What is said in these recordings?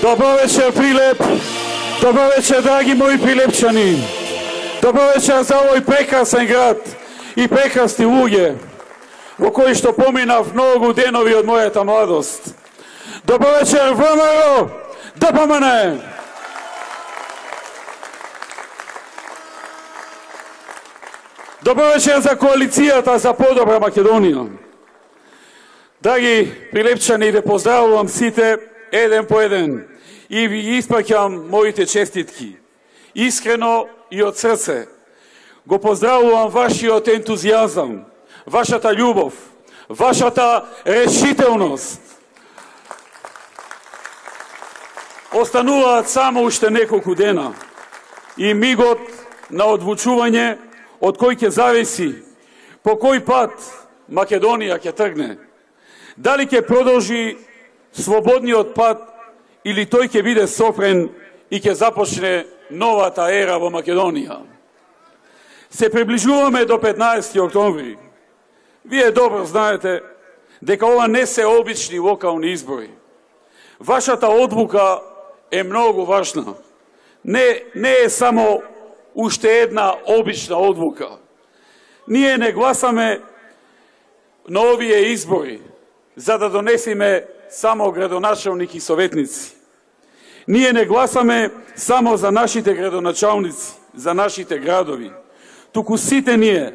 Добро вечер, Прилеп. Добро вечер, драги мои прилепчани. Добро вечер за овој прекрасен град и прекрасни луѓе во кои што поминав многу денови од мојата младост. Добро вечер, ВМРО, ДПМН. Добро вечер за коалицијата за подобра Македонија. Драги прилепчани, ве поздравувам сите еден по еден и ви испраќам моите честитки. Искрено и од срце го поздравувам вашиот ентузијазам, вашата љубов, вашата решителност. Остануваат само уште неколку дена и мигот на одлучување од кој ќе зависи по кој пат Македонија ќе тргне. Дали ќе продолжи слободниот пат или тој ќе биде сопрен и ќе започне новата ера во Македонија. Се приближуваме до 15 октомври. Вие добро знаете дека ова не се обични локални избори. Вашата одлука е многу важна. Не е само уште една обична одлука. Ние не гласаме на овие избори за да донесеме само градоначалник и советници. Ние не гласаме само за нашите градоначалници, за нашите градови. Туку сите ние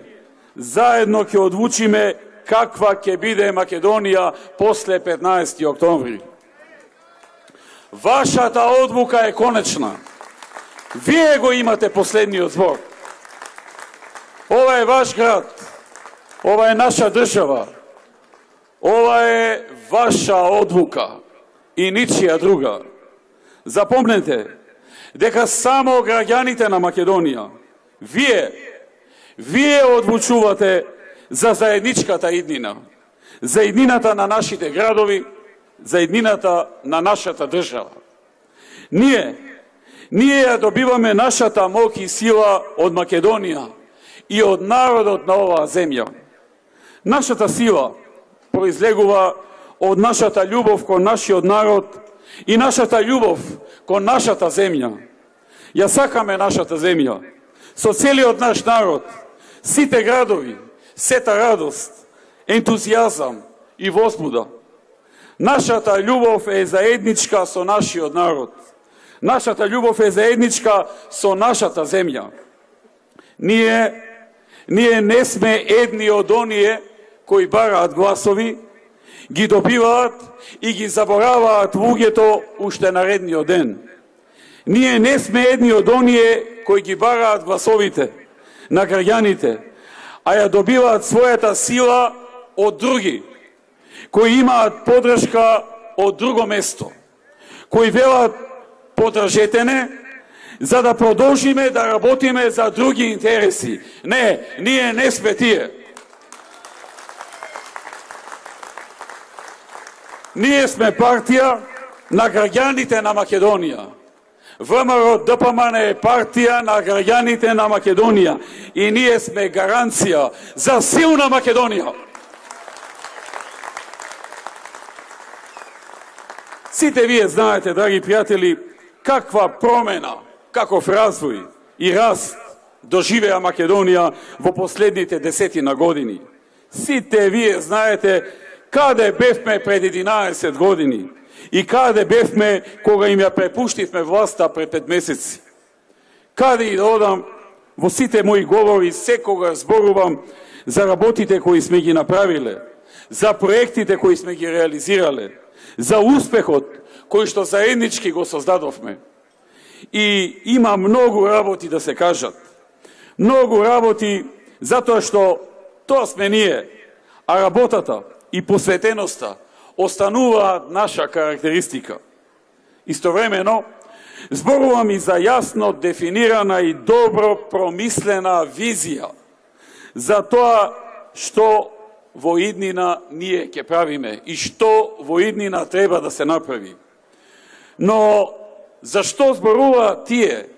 заедно ќе одлучиме каква ќе биде Македонија после 15 октомври. Вашата одлука е конечна. Вие го имате последниот збор. Ова е ваш град. Ова е наша држава. Ова е ваша одлука и ничија друга. Запомнете дека само граѓаните на Македонија, вие одлучувате за заедничката иднина, за иднината на нашите градови, за иднината на нашата држава. Ние ја добиваме нашата моќ и сила од Македонија и од народот на оваа земја. Нашата сила произлегува од нашата љубов кон нашиот народ и нашата љубов кон нашата земја. Ја сакаме нашата земја со целиот наш народ, сите градови, сета радост, ентузијазам и возбуда. Нашата љубов е заедничка со нашиот народ. Нашата љубов е заедничка со нашата земја. Ние не сме едни од оние кои бараат гласови, ги добиваат и ги забораваат луѓето уште наредниот ден. Ние не сме едни од оние кои ги бараат гласовите на граѓаните, а ја добиваат својата сила од други, кои имаат подршка од друго место, кои велат подржете не, за да продолжиме да работиме за други интереси. Не, ние не сме тие. Ние сме партија на граѓаните на Македонија. ВМРО ДПМН е партија на граѓаните на Македонија и ние сме гаранција за силна Македонија. Сите вие знаете, драги пријатели, каква промена, каков развој и раст доживеа Македонија во последните десетина години. Сите вие знаете каде бевме пред 11 години и каде бевме кога им ја препуштивме власта пред 5 месеци. Каде и да одам, во сите мои говори секогаш зборувам за работите кои сме ги направиле, за проектите кои сме ги реализирале, за успехот кој што заеднички го создадовме. И има многу работи да се кажат. Многу работи затоа што тоа сме ние, а работата и посветеноста остануваат наша карактеристика. Истовремено, зборувам и за јасно дефинирана и добро промислена визија за тоа што во иднина ние ќе правиме и што во иднина треба да се направи. Но зашто зборуваат тие?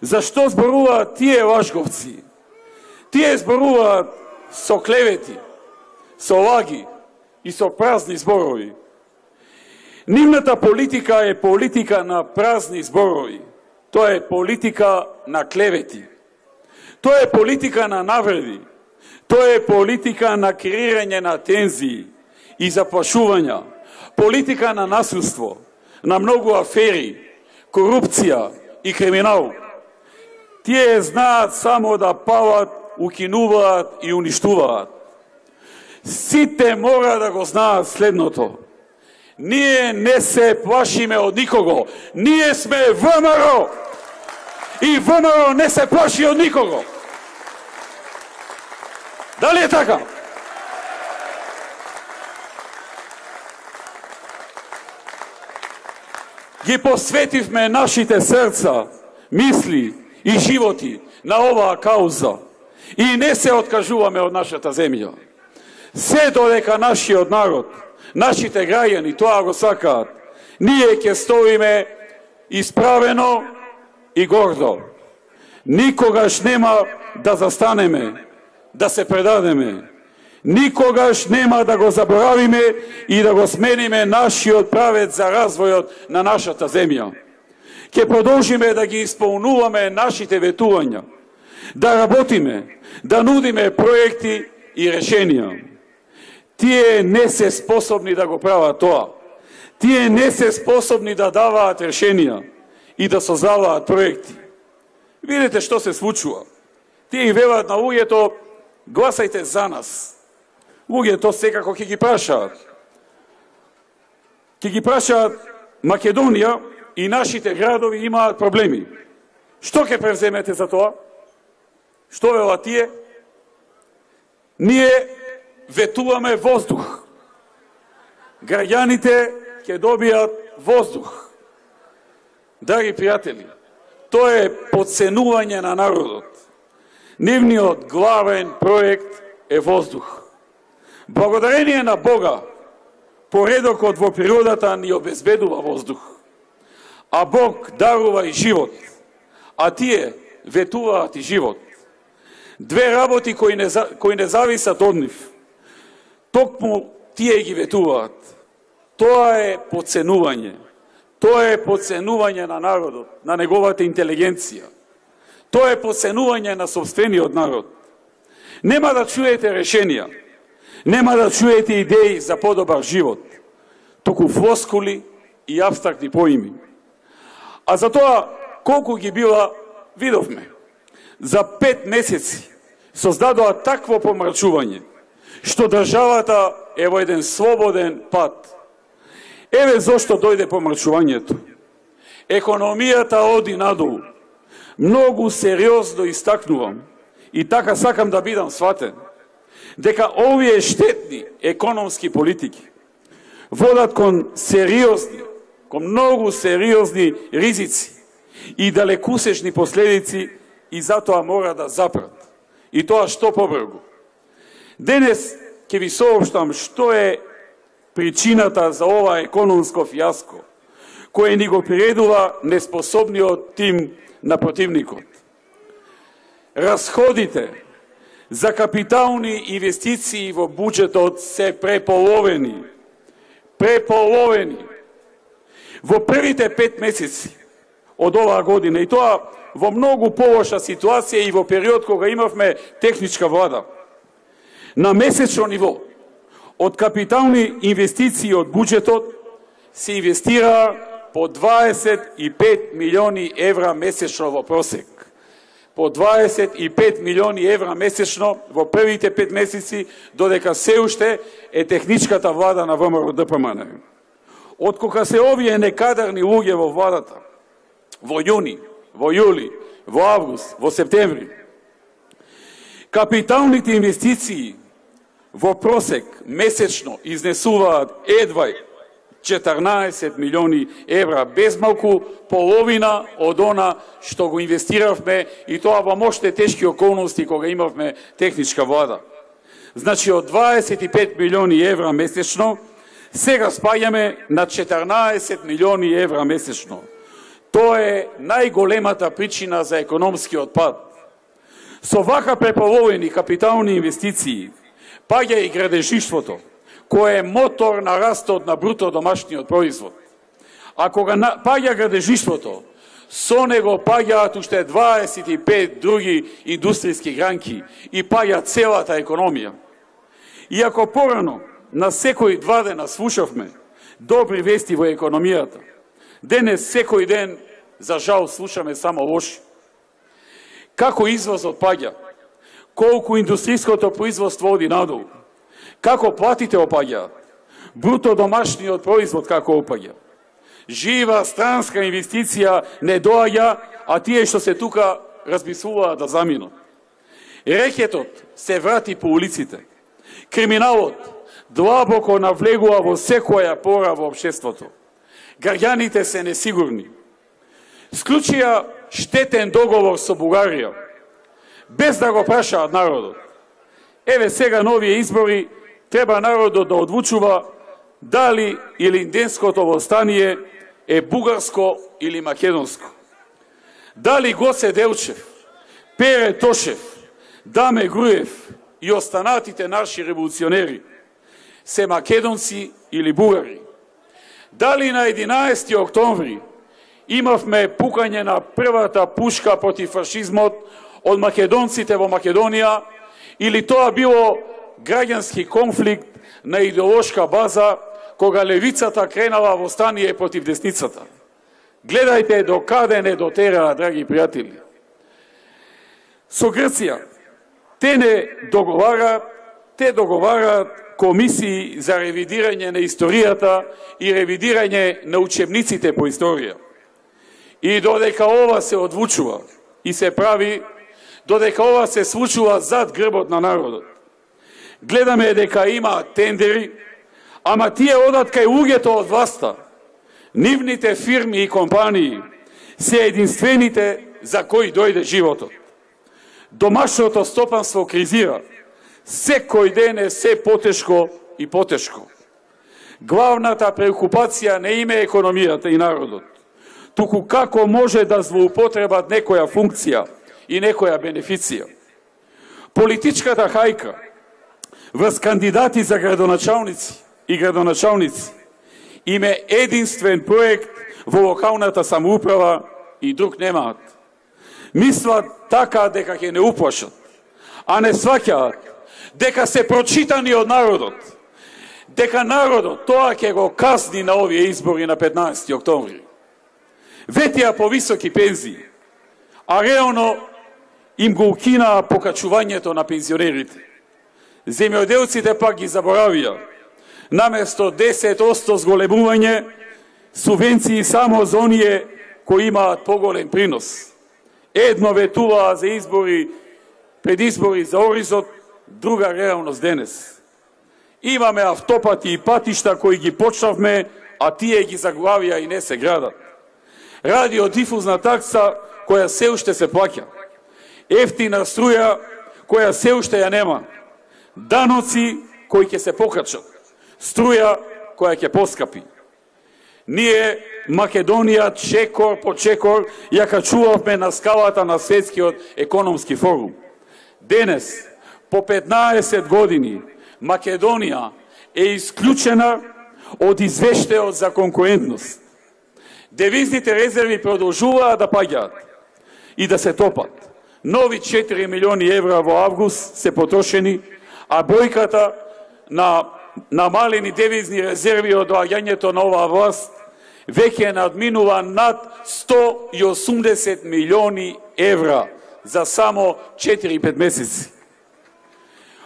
Зашто зборуваат тие лажговци? Тие зборуваат со клевети, со лаги и со празни зборови. Нивната политика е политика на празни зборови. Тоа е политика на клевети. Тоа е политика на навреди. Тоа е политика на креирање на тензии и заплашувања. Политика на насилство, на многу афери, корупција и криминал. Тие знаат само да палат, укинуваат и уништуваат. Сите мора да го знаат следното. Ние не се плашиме од никого. Ние сме ВМРО. И ВМРО не се плаши од никого. Дали е така? Ги посветивме нашите срца, мисли и животи на оваа кауза и не се откажуваме од нашата земја. Се додека нашиот народ, нашите граѓани тоа го сакаат, ние ќе стоиме исправено и гордо. Никогаш нема да застанеме, да се предадеме. Никогаш нема да го заборавиме и да го смениме нашиот правец за развојот на нашата земја. Ќе продолжиме да ги исполнуваме нашите ветувања, да работиме, да нудиме проекти и решенија. Тие не се способни да го прават тоа. Тие не се способни да даваат решенија и да создаваат проекти. Видите што се случува. Тие велат на луѓето, гласајте за нас. Луѓето секако ќе ги прашаат. Ќе ги прашаат Македонија и нашите градови имаат проблеми. Што ќе превземете за тоа? Што велат тие? Ние ветуваме воздух. Граѓаните ќе добијат воздух. Драги пријатели, тоа е потценување на народот. Нивниот главен проект е воздух. Благодарение на Бога, поредокот во природата ни обезбедува воздух. А Бог дарува и живот, а тие ветуваат и живот. Две работи кои не зависат од нив. Токму тие ги ветуваат. Тоа е потценување. Тоа е потценување на народот, на неговата интелигенција. Тоа е потценување на собствениот народ. Нема да чуете решенија. Нема да чуете идеи за подобар живот, туку флоскули и абстрактни поими. А за тоа, колку ги била, видовме. За 5 месеци создадоа такво помрачување, што државата е во еден слободен пат. Еве зошто дојде помрачувањето. Економијата оди надолу. Многу сериозно истакнувам и така сакам да бидам сватен, дека овие штетни економски политики водат кон многу сериозни ризици и далекусечни последици и затоа мора да запрат. И тоа што побрзо. Денес ќе ви соопштам што е причината за ова економско фијаско, кое ни го приредува неспособниот тим на противникот. Расходите за капитални инвестиции во буџетот се преполовени. Преполовени. Во првите 5 месеци од оваа година, и тоа во многу полоша ситуација и во период кога имавме техничка влада. На месечно ниво, од капитални инвестиции од буџетот се инвестира по 25 милиони евра месечно во просек. По 25 милиони евра месечно во првите 5 месеци, додека се уште е техничката влада на ВМРО ДПМН. Откога се овие некадарни луѓе во владата, во јуни, во јули, во август, во септември, капиталните инвестиции во просек месечно изнесуваат едва 14 милиони евра, без малку половина од она што го инвестиравме, и тоа во моште тешки околности кога имавме техничка влада. Значи од 25 милиони евра месечно, сега спаѓаме на 14 милиони евра месечно. Тоа е најголемата причина за економскиот пад. Со вака преполовени капитални инвестиции паѓа и градежништвото, кој е мотор на растот на бруто домашниот производ. А кога паѓа градежништвото, со него паѓаат уште 25 други индустријски гранки и паѓа целата економија. Иако порано на секој 2 дена слушавме добри вести во економијата, денес секој ден, за жал, слушаме само лоши. Како извозот паѓа, колку индустријското производство оди надолу, како платите опаѓаат, бруто домашниот производ како опаѓа. Жива странска инвестиција не доаѓа, а тие што се тука размислуваат да заминат. Рекетот се врати по улиците. Криминалот длабоко навлегува во секоја пора во општеството. Граѓаните се несигурни. Склучија штетен договор со Бугарија, без да го прашаат народот. Еве сега нови избори, треба народот да одлучува дали Илинденското востание е бугарско или македонско. Дали Гоце Делчев, Пере Тошев, Даме Груев и останатите наши револуционери се македонци или бугари. Дали на 11 октомври имавме пукање на првата пушка против фашизмот од македонците во Македонија, или тоа било граѓански конфликт на идеолошка база, кога левицата кренала во стание против десницата. Гледајте до каде не дотераа, драги пријатели. Со Грција, те не договараат комисии за ревидирање на историјата и ревидирање на учебниците по историја. И додека ова се одлучува и се прави, додека ова се случува зад грбот на народот, гледаме дека има тендери, ама тие одат кај луѓето од власта. Нивните фирми и компании се единствените за кои дојде животот. Домашното стопанство кризира. Секој ден е се потешко и потешко. Главната преокупација не име економијата и народот, туку како може да злоупотребат некоја функција и некоја бенефиција. Политичката хајка врз кандидати за градоначалници и градоначалници име единствен проект во локалната самоуправа и друг немаат. Мислат така дека ќе не уплашат, а не сваќаат дека се прочитани од народот, дека народот тоа ќе го казни на овие избори на 15 октомври. Ветија по високи пензии, а реално им го укинаа покачувањето на пензионерите. Земјоделците пак ги заборавија. Наместо 10% зголемување, субвенции само за оние кои имаат поголем принос. Едно ветуваа за избори, предизбори за Оризот, друга реалност денес. Имаме автопати и патишта кои ги почнавме, а тие ги заглавија и не се градат. Радиодифузна такса која се уште се плаќа. Ефтина струја која се уште ја нема. Даноци кои ќе се покачат. Струја која ќе поскапи. Ние, Македонија, чекор по чекор, ја качувавме на скалата на Светскиот економски форум. Денес, по 15 години, Македонија е исклучена од извештајот за конкурентност. Девизните резерви продолжуваат да паѓаат и да се топат. Нови 4 милиони евра во август се потрошени, а бројката на намалени девизни резерви од доаѓањето на оваа власт веќе надминува над 180 милиони евра за само 4-5 месеци.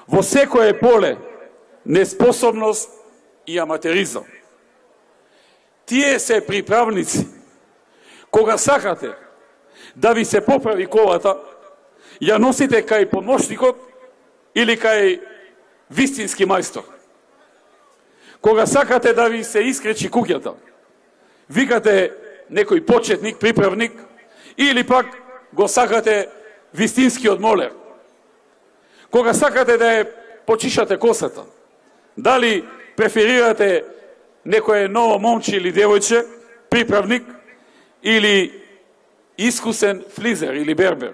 Во секое поле неспособност и аматеризам. Тие се приправници. Кога сакате да ви се поправи колата, ја носите кај помошникот или кај вистински мајстор. Кога сакате да ви се искречи куќата, викате некој почетник, приправник, или пак го сакате вистинскиот молер. Кога сакате да ја почишате косата, дали преферирате некој ново момче или девојче, приправник, или искусен флизер или бербер.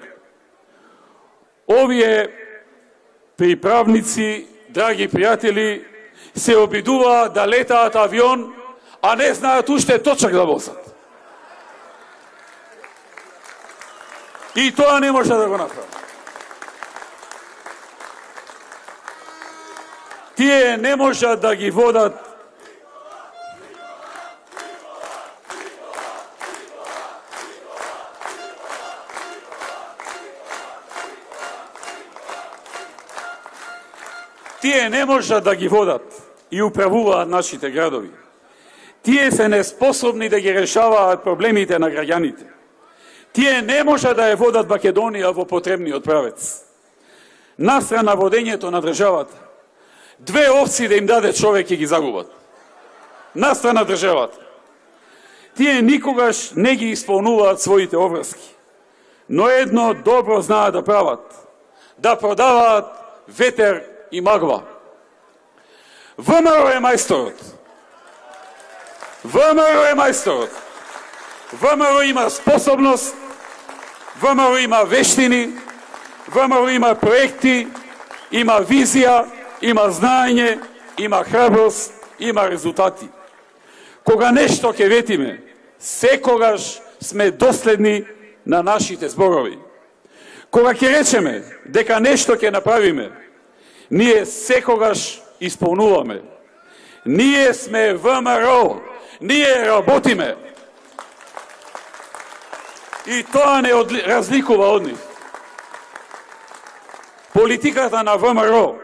Овие приправници, драги пријатели, се обидуваат да летаат авион, а не знаат уште точак да возат. И тоа не може да го направи. Тие не можат да ги водат и управуваат нашите градови. Тие се неспособни да ги решаваат проблемите на граѓаните. Тие не можат да ја водат Македонија во потребниот правец. Настрана водењето на државата, 2 овци да им даде човек и ги загубат. Настрана државата. Тие никогаш не ги исполнуваат своите обврски. Но едно добро знаат да прават. Да продаваат ветер и магла. ВМРО е мајсторот. ВМРО е мајсторот. ВМРО има способност, ВМРО има вештини, ВМРО има проекти, има визија, има знаење, има храброст, има резултати. Кога нешто ќе ветиме, секогаш сме доследни на нашите зборови. Кога ќе речеме дека нешто ќе направиме, ние секогаш исполнуваме. Ние сме ВМРО, ние работиме. И тоа не разликува од нив. Политиката на ВМРО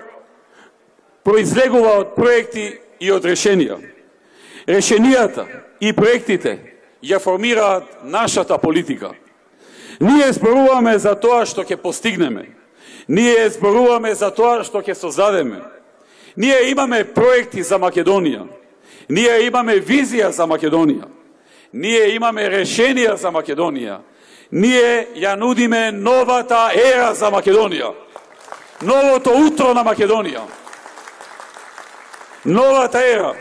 произлегува од проекти и од решенија. Решенијата и проектите ја формираат нашата политика. Ние зборуваме за тоа што ќе постигнеме. Ние зборуваме за тоа што ќе создадеме. Ние имаме проекти за Македонија. Ние имаме визија за Македонија. Ние имаме решенија за Македонија. Ние ја нудиме новата ера за Македонија. Новото утро на Македонија. Новата ера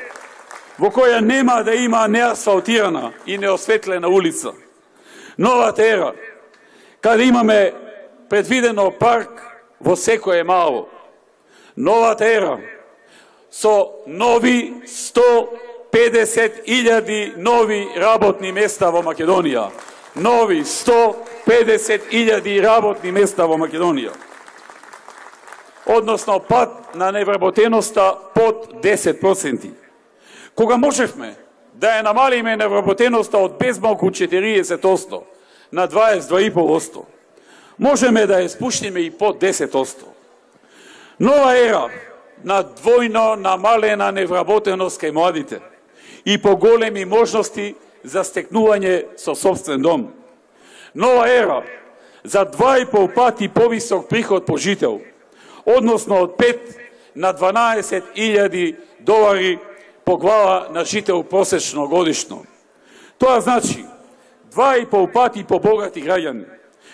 во која нема да има неасфалтирана и неосветлена улица. Новата ера каде имаме предвидено парк во секое мало. Новата ера со нови 150.000 нови работни места во Македонија. Нови 150.000 работни места во Македонија. Односно пат на невработеноста под 10%. Кога можевме да ја намалиме невработеноста од безмалку 40% на 22,5%, можеме да ја спуштиме и под 10%. Нова ера на двојно намалена невработеност кај младите и поголеми можности за стекнување со сопствен дом. Нова ера за 2,5 пати повисок приход по жител, односно од 5 на 12.000 долари по глава на жител просечно годишно. Тоа значи 2,5 пати побогати граѓани,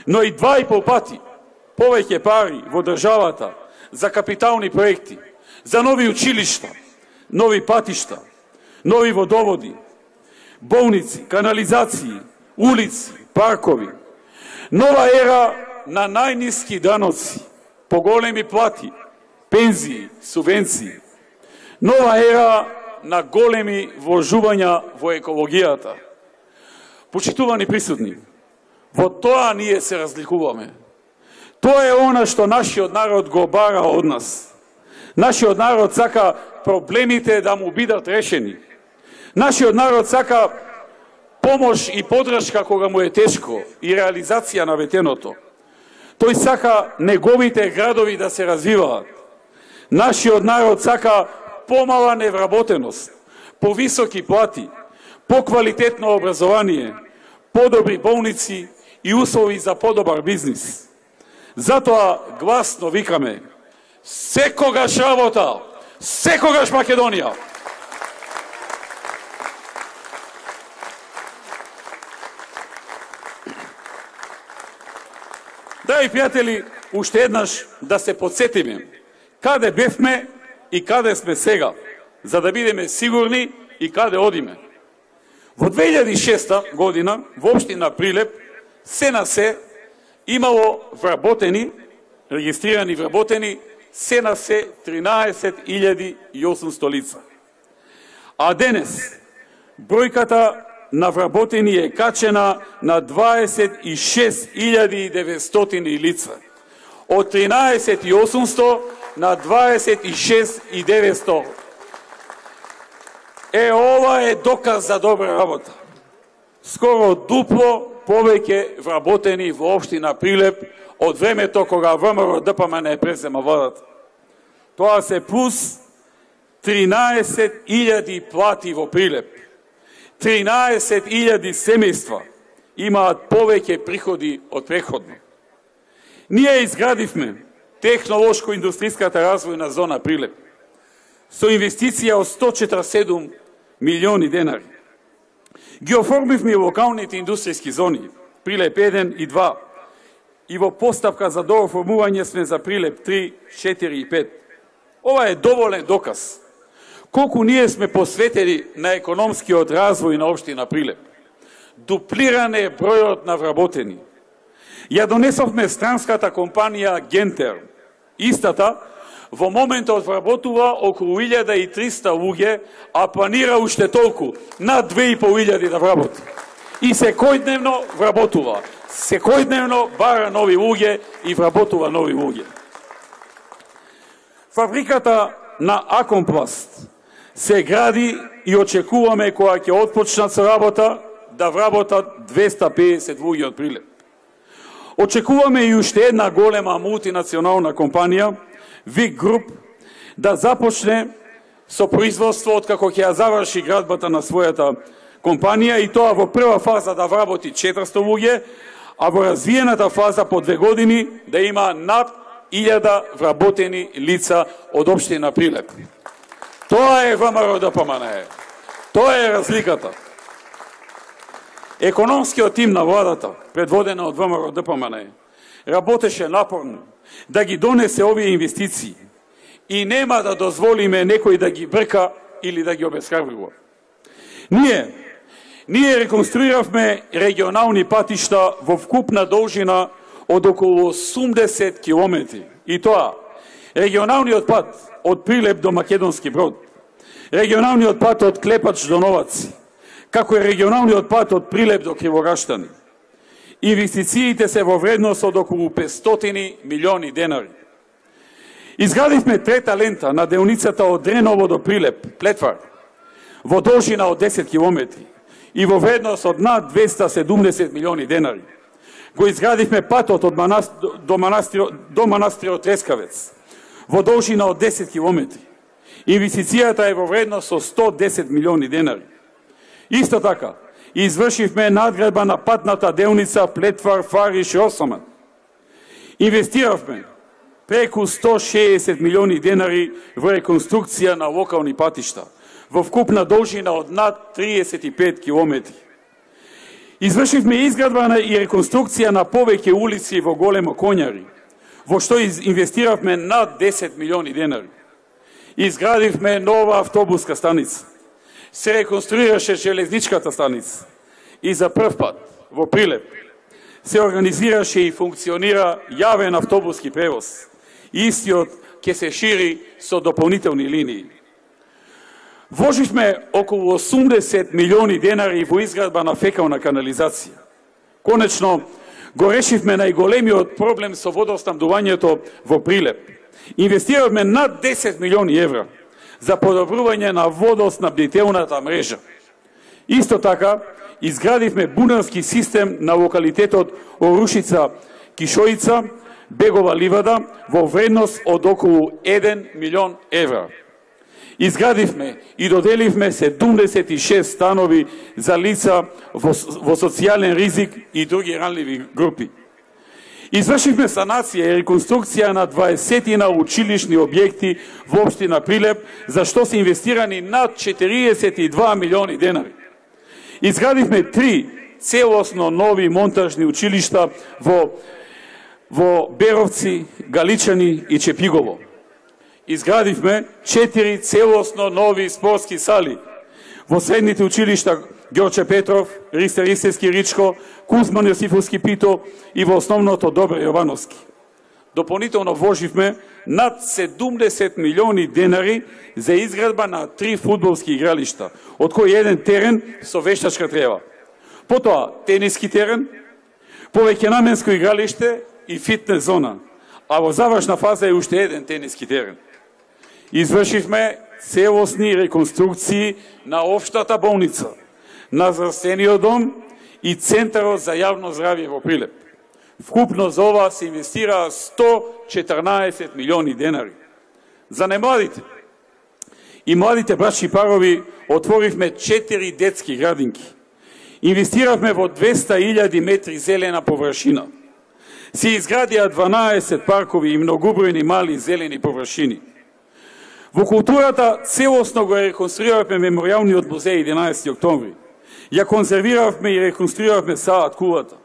но и 2,5 пати повеќе пари во државата за капитални проекти, за нови училишта, нови патишта, нови водоводи, болници, канализации, улици, паркови. Нова ера на најниски даноци, поголеми плати, пензии, субвенции. Нова ера на големи вложувања во екологијата. Почитувани присутни, во тоа ние се разликуваме. Тоа е она што нашиот народ го бара од нас. Нашиот народ сака проблемите да му бидат решени. Нашиот народ сака помош и подршка кога му е тешко и реализација на ветеното. Тој сака неговите градови да се развиваат. Нашиот народ сака помала невработеност, повисоки плати, поквалитетно образование, подобри болници и услови за подобар бизнис. Затоа гласно викаме: секогаш работа, секогаш Македонија. Драги пријатели, уште еднаш да се подсетиме каде бевме и каде сме сега, за да бидеме сигурни и каде одиме. Во 2006 година во општина Прилеп се на се имало вработени, регистрирани вработени се на се 13.800 лица. А денес бројката на вработени е качена на 26.900 лица. Од 13.800 на 26.900. Ова е доказ за добра работа. Скоро дупло повеќе вработени во општина Прилеп од времето кога ВМРО ДПМН не презема водата. Тоа се плюс 13.000 плати во Прилеп. 13.000 семејства имаат повеќе приходи од претходно. Ние изградивме технолошко-индустријската развојна зона Прилеп со инвестиција од 147 милиони денари. Ги оформивме локалните индустријски зони Прилеп 1 и 2 и во постапка за дооформување сме за Прилеп 3, 4 и 5. Ова е доволен доказ колку ние сме посветени на економскиот развој на општина Прилеп. Дуплиране е бројот на вработени. Ја донесовме странската компанија Гентер. Истата во моментот вработува околу 1300 луѓе, а планира уште толку, над 2500 да вработи. И секојдневно вработува. Секојдневно бара нови луѓе и вработува нови луѓе. Фабриката на Акомпласт се гради и очекуваме кога ќе отпочнат со работа да вработат 250 луѓе од Прилеп. Очекуваме и уште една голема мултинационална компанија, Вик Груп, да започне со производство откако ќе ја заврши градбата на својата компанија и тоа во прва фаза да вработи 400 луѓе, а во развиената фаза по 2 години да има над 1000 вработени лица од општина Прилеп. Тоа е ВМРО ДПМН. Тоа е разликата. Економскиот тим на владата, предводена од ВМРО ДПМН, работеше напорно да ги донесе овие инвестиции и нема да дозволиме некој да ги брка или да ги обесхрабрува. Ние реконструиравме регионални патишта во вкупна должина од околу 80 километри. И тоа, регионалниот пат од Прилеп до Македонски Брод, регионалниот пат од Клепач до Новаци, како и регионалниот пат од Прилеп до Кривораштани. Инвестициите се во вредност од околу 500 милиони денари. Изградивме трета лента на деоницата од Дреново до Прилеп, Плетвар, во должина од 10 километри и во вредност од над 270 милиони денари. Го изградивме патот до манастирот Трескавец, во должина од 10 километри. Инвестицијата е во вредност од 110 милиони денари. Исто така, извршивме надградба на патната деоница Плетвар, Фариш, Росоман. Инвестиравме преку 160 милиони денари во реконструкција на локални патишта, во вкупна должина од над 35 километри. Извршивме изградба и реконструкција на повеќе улици во Големо Коњари, во што инвестиравме над 10 милиони денари. Изградивме нова автобуска станица. Се реконструираше железничката станица и за прв пат во Прилеп се организираше и функционира јавен автобуски превоз. Истиот ќе се шири со дополнителни линии. Вложивме околу 80 милиони денари во изградба на фекална канализација. Конечно, го решивме најголемиот проблем со водоснабдувањето во Прилеп. Инвестиравме над 10 милиони евра за подобрување на водоснабдителната мрежа. Исто така, изградивме бунарски систем на локалитетот Орушица, Кишоица, Бегова ливада во вредност од околу 1 милион евра. Изградивме и доделивме 76 станови за лица во социјален ризик и други ранливи групи. Извршивме санација и реконструкција на 20 училишни објекти во општина Прилеп, за што се инвестирани над 42 милиони денари. Изградивме 3 целосно нови монтажни училишта во Беровци, Галичани и Чепигово. Изградивме 4 целосно нови спортски сали во средните училишта Ѓорче Петров, Ристе Ристевски Ричко, Кузман Јосифовски Пито и во основното Добре Јовановски. дополнително вложивме над 70 милиони денари за изградба на 3 фудбалски игралишта, од кој еден терен со вештачка трева. Потоа тениски терен, повеќенаменско игралиште и фитнес зона, а во завршна фаза е уште еден тениски терен. Извршивме целосни реконструкции на општата болница, на здравствениот дом и Центарот за јавно здравје во Прилеп. Вкупно за ова се инвестира 114 милиони денари. За немладите и младите брачни парови отворивме 4 детски градинки. Инвестиравме во 200.000 метри зелена површина. Се изградија 12 паркови и многобројни мали зелени површини. Во културата целосно го реконструиравме меморијалниот музеј 11 октомври. Ја конзервиравме и реконструиравме Саат кулата.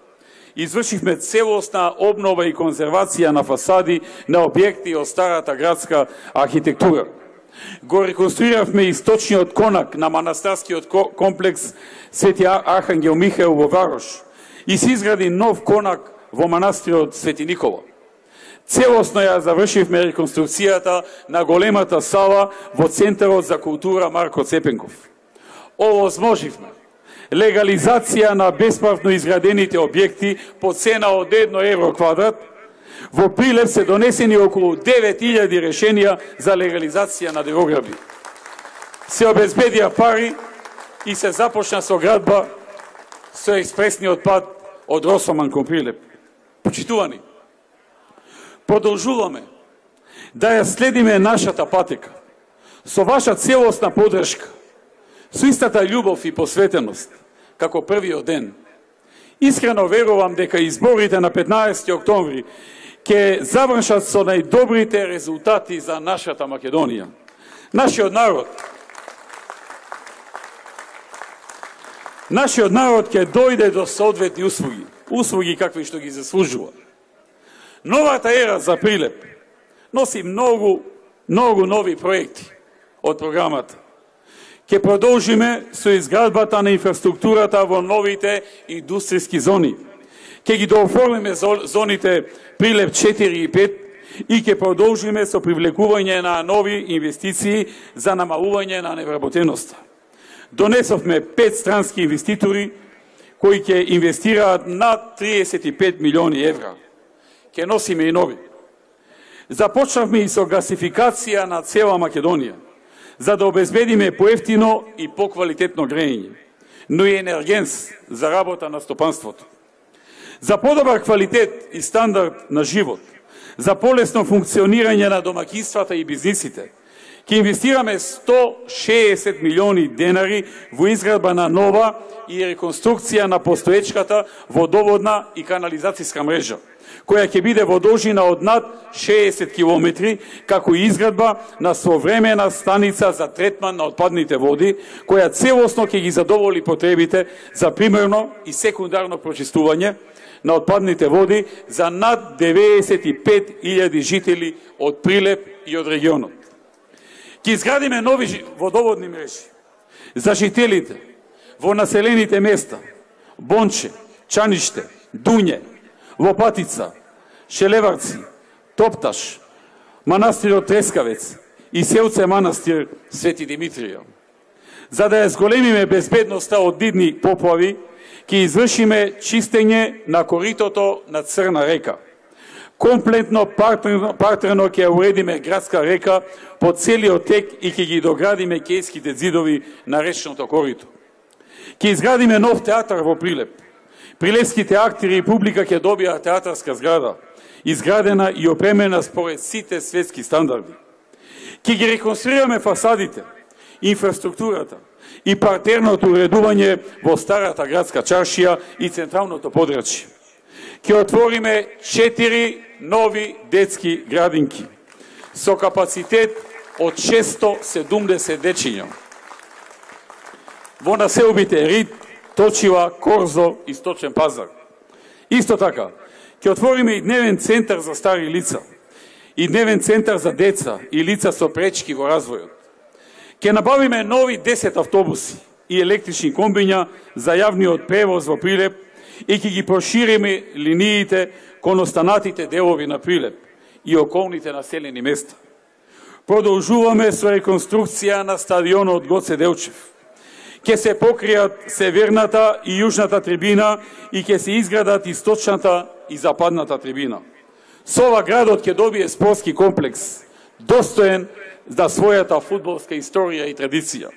Извршивме целосна обнова и конзервација на фасади на објекти од старата градска архитектура. Го реконструиравме источниот конак на манастарскиот комплекс Свети Архангел Михаел во Варош и се изгради нов конак во манастирот Свети Никола. Целосно ја завршивме реконструкцијата на големата сала во Центарот за култура Марко Цепенков. Овозможивме легализација на бесправно изградените објекти по цена од 1 евро квадрат. Во Прилеп се донесени околу 9000 решенија за легализација на дерограби. Се обезбедија пари и се започна со градба со експресниот пат од Росоман кон Прилеп. Почитувани, продолжуваме да ја следиме нашата патека со ваша целосна подршка, со истата љубов и посветеност, како првиот ден. Искрено верувам дека изборите на 15 октомври ќе завршат со најдобрите резултати за нашата Македонија. Нашиот народ ќе дојде до соодветни услуги какви што ги заслужува. Новата ера за Прилеп носи многу нови проекти од програмата. Ќе продолжиме со изградбата на инфраструктурата во новите индустријски зони. Ќе ги дооформиме зоните Прилеп 4 и 5 и ќе продолжиме со привлекување на нови инвестиции за намалување на невработеноста. Донесовме 5 странски инвеститори кои ќе инвестираат над 35 милиони евра. Ќе носиме и нови. Започнавме и со гасификација на цела Македонија, за да обезбедиме поевтино и поквалитетно грејење, но и енергенс за работа на стопанството. За подобар квалитет и стандард на живот, за полесно функционирање на домаќинствата и бизнисите, ќе инвестираме 160 милиони денари во изградба на нова и реконструкција на постоечката водоводна и канализацијска мрежа, која ќе биде во должина од над 60 километри, како и изградба на современа станица за третман на отпадните води, која целосно ќе ги задоволи потребите за примерно и секундарно прочистување на отпадните води за над 95.000 жители од Прилеп и од регионот. Ќе изградиме нови водоводни мрежи за жителите во населените места Бонче, Чаниште, Дуње, Лопатица, Шелеварци, Топташ, манастирот Трескавец и селце манастир Свети Димитрија. За да ја зголемиме безбедноста од дидни поплави, ќе извршиме чистење на коритото на Црна река. Комплетно партерно ќе уредиме градска река по целиот тек и ќе ги доградиме кејските ѕидови на речното корито. Ќе изградиме нов театар во Прилеп. Прилепските актери и публика ќе добијат театарска зграда, изградена и опремена според сите светски стандарди. Ќе ги реконструираме фасадите, инфраструктурата и партерното уредување во старата градска чаршија и централното подрачје. Ќе отвориме 4 нови детски градинки со капацитет од 670 дечиња во населбите Рид, Точила, Корзо и Сточен пазар. Исто така, ќе отвориме и дневен центар за стари лица, и дневен центар за деца и лица со пречки во развојот. Ќе набавиме нови 10 автобуси и електрични комбиња за јавниот превоз во Прилеп и ќе ги прошириме линиите кон останатите делови на Прилеп и околните населени места. Продолжуваме со реконструкција на стадионот Гоце Делчев. Ќе се покријат северната и јужната трибина и ќе се изградат источната и западната трибина. Со ова градот ќе добие спортски комплекс, достоен за својата фудбалска историја и традиција,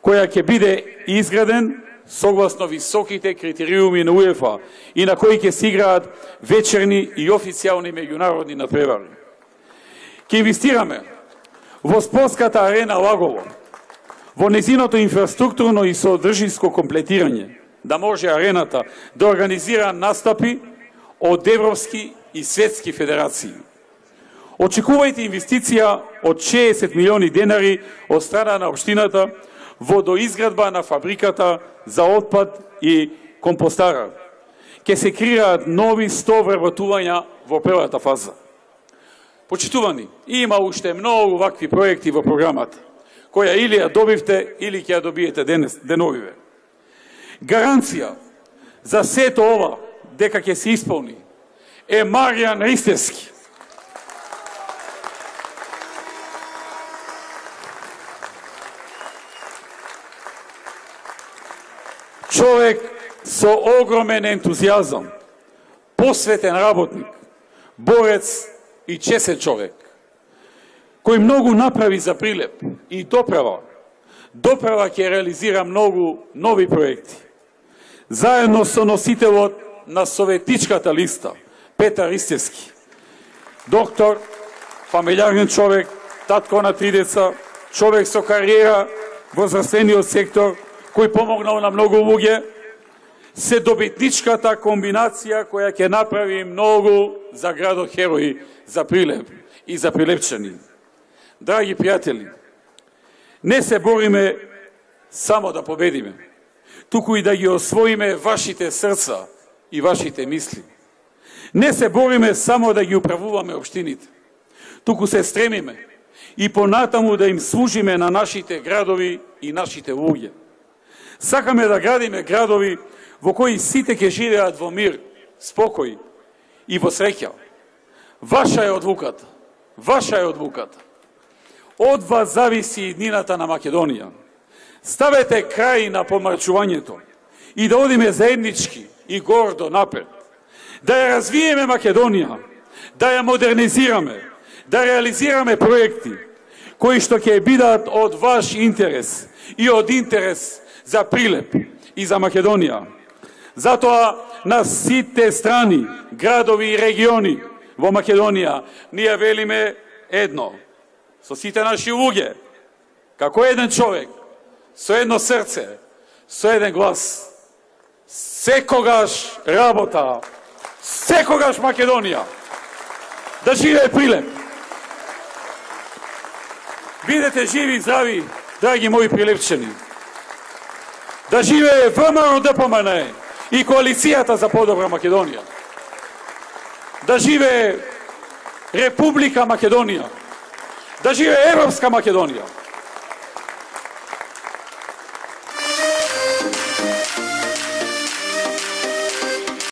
која ќе биде изграден согласно високите критериуми на УЕФА и на кои ќе се играат вечерни и официјални меѓународни надпревари. Ќе инвестираме во спортската арена Лагово, во незиното инфраструктурно и содржинско комплетирање, да може арената да организира настапи од европски и светски федерации. Очекувајте инвестиција од 60 милиони денари од страна на општината во доизградба на фабриката за отпад и компостара. Ќе се креираат нови 100 вработувања во првата фаза. Почитувани, има уште многу вакви проекти во програмата, која или ја добивте, или ќе ја добиете деновиве. Гаранција за сето ова дека ќе се исполни е Маријан Ристевски. Човек со огромен ентузијазам, посветен работник, борец и чесен човек, кој многу направи за Прилеп и доправа ќе реализира многу нови проекти. Заедно со носителот на советничката листа, Петар Ристевски, доктор, фамилиарен човек, татко на 3 деца, човек со кариера во здравствениот сектор, кој помогнал на многу луѓе, се добитничката комбинација која ќе направи многу за градот Херои, за Прилеп и за прилепчани. Драги пријатели, не се бориме само да победиме, туку и да ги освоиме вашите срца и вашите мисли. Не се бориме само да ги управуваме општините, туку се стремиме и понатаму да им служиме на нашите градови и нашите луѓе. Сакаме да градиме градови во кои сите ќе живеат во мир, спокој и во среќа. Ваша е одлуката. Ваша е одлуката. Од вас зависи иднината на Македонија. Ставете крај на помрачувањето и да одиме заеднички и гордо напред. Да ја развиеме Македонија, да ја модернизираме, да реализираме проекти кои што ќе бидат од ваш интерес и од интерес за Прилеп и за Македонија. Затоа на сите страни, градови и региони во Македонија ние велиме едно, со сите наши луѓе, како еден човек, со едно срце, со еден глас. Секогаш работа, секогаш Македонија. Да живее Прилеп. Бидете живи и здрави, драги мои прилепчани. Да живее ВМРО ДПМН и коалицијата за подобра Македонија. Да живее Република Македонија. Да живее Европска Македонија.